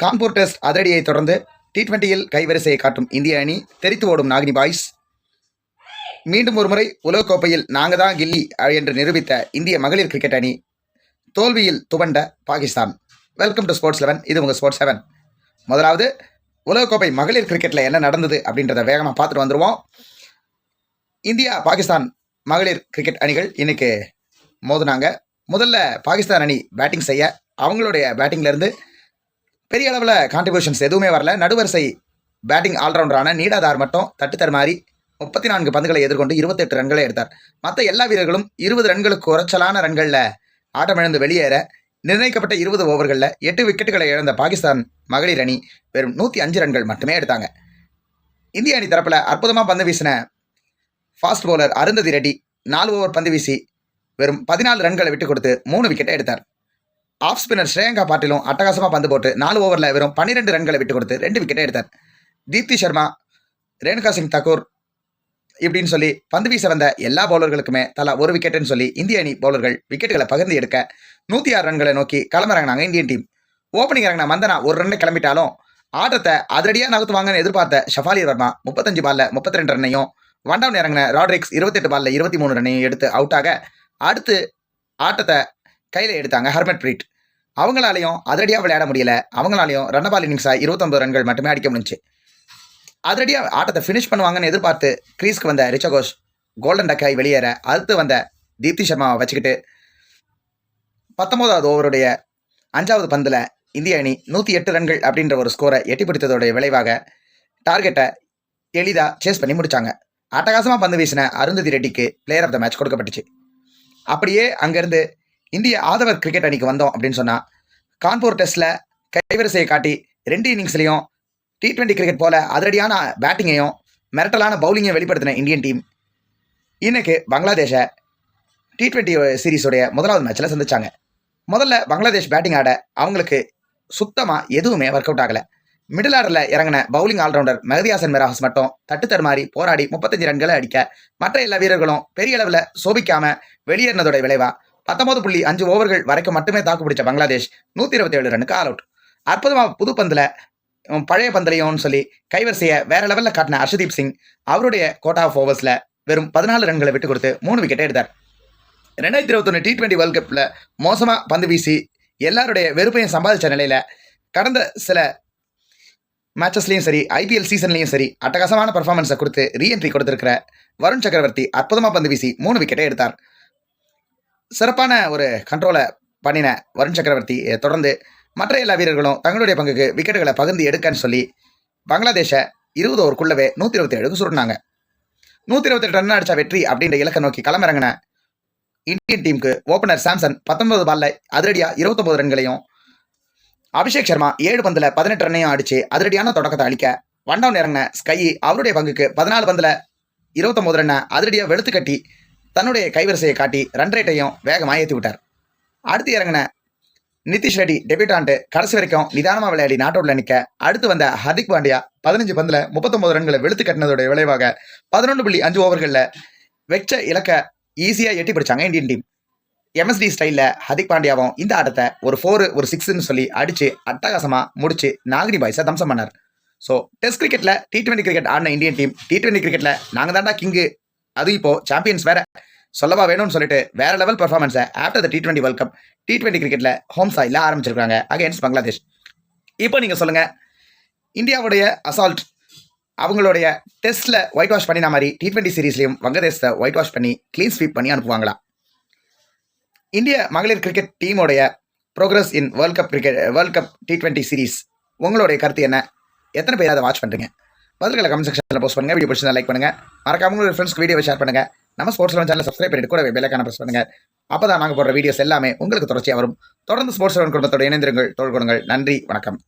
Kanpur test அதிரடியை தொடர்ந்து T20யில் கைவரிசையை காட்டும் இந்திய அணி தெரித்து ஓடும் நாகினி பாய்ஸ். மீண்டும் ஒருமுறை உலகக்கோப்பையில் நாங்கள் தான் கில்லி என்று நிரூபித்த இந்திய மகளிர் கிரிக்கெட் அணி தோல்வியில் துவண்ட பாகிஸ்தான். Welcome to sports 11. இது உங்கள் ஸ்போர்ட்ஸ் 7. முதலாவது உலகக்கோப்பை மகளிர் கிரிக்கெட்டில் என்ன நடந்தது அப்படின்றத வேகமாக பார்த்துட்டு வந்துடுவோம். இந்தியா பாகிஸ்தான் மகளிர் கிரிக்கெட் அணிகள் இன்னைக்கு மோதினாங்க. முதல்ல பாகிஸ்தான் அணி பேட்டிங் செய்ய அவங்களுடைய பேட்டிங்லேருந்து பெரிய அளவில் கான்ட்ரிபியூஷன்ஸ் எதுவுமே வரல. நடுவரிசை பேட்டிங் ஆல்ரவுண்டரான நீடாதார் மட்டும் தட்டு தருமாறி 34 பந்துகளை எதிர்கொண்டு 28 ரன்களை எடுத்தார். மற்ற எல்லா வீரர்களும் 20 ரன்களுக்கு குறைச்சலான ரன்களில் ஆட்டமிழந்து வெளியேற நிர்ணயிக்கப்பட்ட 20 ஓவர்களில் 8 விக்கெட்டுகளை இழந்த பாகிஸ்தான் மகளிர் அணி வெறும் 105 ரன்கள் மட்டுமே எடுத்தாங்க. இந்திய அணி தரப்பில் அற்புதமாக பந்து வீசின fast bowler Arundhati Reddy 4 over பந்து வீசி வெறும் 14 ரன்களை விட்டு கொடுத்து 3 விக்கெட்டை எடுத்தார். ஆஃப் ஸ்பின்னர் ஸ்ரேயங்கா பாட்டிலும் அட்டகாசமாக பந்து போட்டு 4 ஓவரில் வெறும் 12 ரன்களை விட்டு கொடுத்து 2 விக்கெட்டை எடுத்தார். தீப்தி சர்மா, ரேணுகா சிங் தாக்கூர் இப்படின்னு சொல்லி பந்து வீச வந்த எல்லா பவுலர்களுக்குமே தலா 1 விக்கெட்டுன்னு சொல்லி இந்திய அணி பவுலர்கள் விக்கெட்டுகளை பகிர்ந்து எடுக்க 106 ரன்களை நோக்கி களமிறங்கினாங்க இந்தியன் டீம். ஓப்பனிங் இறங்கின மந்தனா 1 ரன் கிளம்பிட்டாலும் ஆட்டத்தை அதிரடியாக நகர்த்துவாங்கன்னு எதிர்பார்த்த ஷஃபாலி வர்மா 35 பால்ல 32 ரன்னையும், ஒன் டவுன் இறங்கின ராட்ரிக்ஸ் 28 பால்ல 23 ரன்னையும் எடுத்து அவுட் ஆக அடுத்து ஆட்டத்தை கையில் எடுத்தாங்க ஹர்மட் பிரீட். அவங்களாலையும் அதிரடியாக விளையாட முடியல. அவங்களாலையும் ரன்னபால் இன்னிங்ஸாக 29 ரன்கள் மட்டுமே அடிக்க முடிஞ்சு. அதிரடியாக ஆட்டத்தை ஃபினிஷ் பண்ணுவாங்கன்னு எதிர்பார்த்து கிரீஸ்க்கு வந்த ரிச்சகோஷ் கோல்டன் டக்காய் வெளியேற அடுத்து வந்த தீப்தி சர்மாவை வச்சுக்கிட்டு 19வது ஓவருடைய 5வது பந்தில் இந்திய அணி 108 ரன்கள் அப்படின்ற ஒரு ஸ்கோரை எட்டி பிடித்ததோடைய விளைவாக டார்கெட்டை எளிதாக சேஸ் பண்ணி முடித்தாங்க. அட்டகாசமாக பந்து வீசின அருந்ததி ரெட்டிக்கு பிளேயர் ஆஃப் த மேட்ச் கொடுக்கப்பட்டுச்சு. அப்படியே அங்கேருந்து இந்திய ஆதவர் கிரிக்கெட் அணிக்கு வந்தோம் அப்படின்னு சொன்னால் கான்பூர் டெஸ்ட்டில் கைவரிசையை காட்டி 2 இன்னிங்ஸ்லையும் T20 கிரிக்கெட் போல அதிரடியான பேட்டிங்கையும் மிரட்டலான பவுலிங்கை வெளிப்படுத்தின இந்தியன் டீம் இன்னைக்கு பங்களாதேஷை T20 சீரீஸோடைய முதலாவது மேட்ச்சில் சந்திச்சாங்க. முதல்ல பங்களாதேஷ் பேட்டிங் ஆட அவங்களுக்கு சுத்தமாக எதுவுமே ஒர்க் அவுட் ஆகலை. மிடில் ஆர்டரில் இறங்கின பவுலிங் ஆல்ரவுண்டர் மெஹதி ஹசன் மிராஸ் மட்டும் தட்டு தருமாறி போராடி 35 ரன்களை அடிக்க மற்ற எல்லா வீரர்களும் பெரிய அளவில் சோபிக்காமல் வெளியேறினதோட விளைவா 19.5 ஓவர்கள் வரைக்கும் மட்டுமே தாக்கு பிடிச்ச பங்களாதேஷ் 127 ரன்னுக்கு ஆல் அவுட். அற்புதமாக புது பந்தில் பழைய பந்தலையும்னு சொல்லி கைவரிசையை வேற லெவலில் காட்டின ஹர்ஷதீப் சிங் அவருடைய கோட்டா ஆஃப் ஓவர்ஸில் வெறும் 14 ரன்களை விட்டு கொடுத்து 3 விக்கெட்டை எடுத்தார். 2021 T20 வேர்ல்ட் கப்பில் மோசமாக பந்து வீசி எல்லாருடைய வெறுப்பையும் சம்பாதிச்ச நிலையில் கடந்த சில மேட்சஸ்லையும் சரி IPL சீசன்லையும் சரி அட்டகாசமான பர்ஃபார்மன்ஸை கொடுத்து ரீஎன்ட்ரி கொடுத்துருக்கிற வருண் சக்கரவர்த்தி அற்புதமாக பந்து வீசி 3 விக்கெட்டை எடுத்தார். சிறப்பான ஒரு கண்ட்ரோலை பண்ணின வருண் சக்கரவர்த்தி தொடர்ந்து மற்ற எல்லா வீரர்களும் தங்களுடைய பங்குக்கு விக்கெட்டுகளை பகிர்ந்து எடுக்கன்னு சொல்லி பங்களாதேஷை 20 ஓவருக்குள்ளவே 127க்கு சுருட்டினாங்க. 128 ரன் அடிச்சா வெற்றி அப்படின்ற இலக்கை நோக்கி களமிறங்கின இந்தியன் டீமுக்கு ஓப்பனர் சாம்சன் 19 பால்ல அதிரடியாக 29 ரன்களையும், அபிஷேக் சர்மா 7 பந்தில் 18 ரன்னையும் அடித்து அதிரடியான தொடக்கத்தை அளிக்க ஒன் டவுன் இறங்கின ஸ்கை அவருடைய பங்குக்கு 14 பந்தில் 29 ரன்னை அதிரடியாக வெளுத்து கட்டி தன்னுடைய கைவரிசையை காட்டி ரன் ரேட்டையும் வேகமாக ஏற்றி விட்டார். அடுத்து இறங்கின நிதிஷ் ரெட்டி டெபியூட்டான்ட்டு கடைசி வரைக்கும் நிதானமாக விளையாடி நாட் அவுட்ல நிற்க அடுத்து வந்த ஹர்திக் பாண்டியா 15 பந்தில் 39 ரன்களை வெளுத்து கட்டினதோட விளைவாக 11.5 ஓவர்களில் வெச்ச இலக்க ஈஸியாக எட்டி பிடிச்சாங்க இந்தியன் டீம். MSD ஸ்டைலில் ஹர்திக் பாண்டியாவும் இந்த ஆட்டத்தை ஒரு 4 ஒரு 6ன்னு சொல்லி அடித்து அட்டகாசமாக முடிச்சு நாகினி பாய்ஸை தம்சம் பண்ணார். ஸோ டெஸ்ட் கிரிக்கெட்டில் T20 கிரிக்கெட் ஆடின இந்தியன் டீம் T20 கிரிக்கெட்டில் நாங்கள் தாண்டா கிங்கு, அது இப்போ சாம்பியன்ஸ் வேற சொல்லவா வேணும்னு சொல்லிட்டு வேற லெவல் பர்ஃபார்மன்ஸை after the T20 world cup T20 கிரிக்கெட்டில் ஹோம் சாயில் ஆரம்பிச்சிருக்காங்க அகேன்ஸ்ட் பங்களாதேஷ். இப்போ நீங்கள் சொல்லுங்கள், இந்தியாவுடைய அசால்ட் அவங்களுடைய டெஸ்ட்டில் ஒயிட் வாஷ் பண்ணின மாதிரி T20 சீரீஸ்லையும் வங்கதேசத்தை ஒயிட் வாஷ் பண்ணி க்ளீன் ஸ்வீப் பண்ணி அனுப்புவாங்களா? இந்திய மகளிர் கிரிக்கெட் டீமோடைய progress in world cup T20 series உங்களுடைய கருத்து என்ன? எத்தனை பேர் அதை வாட்ச் பண்ணுறீங்க? பதில்களை கமெண்ட் செக்ஷனில் போஸ்ட் பண்ணுங்கள். வீடியோ பிடிச்சிருந்தா லைக் பண்ணுங்கள். மறக்காம உங்களோட ஃப்ரெண்ட்ஸ்க்கு வீடியோவை ஷேர் பண்ணுங்கள். நம்ம ஸ்போர்ட்ஸ் 11 சேனலை சப்ஸ்கிரைப் பண்ணிட்டு கூட பெல் ஐகானை பிரஸ் பண்ணுங்கள். அப்போ தான் நாங்கள் போடுற வீடியோஸ் எல்லாமே உங்களுக்கு தொடர்ச்சியாக வரும். தொடர்ந்து ஸ்போர்ட்ஸ் 11 குடும்பத்தோட இணைந்திருங்கள், தோள் கொடுங்கள். நன்றி, வணக்கம்.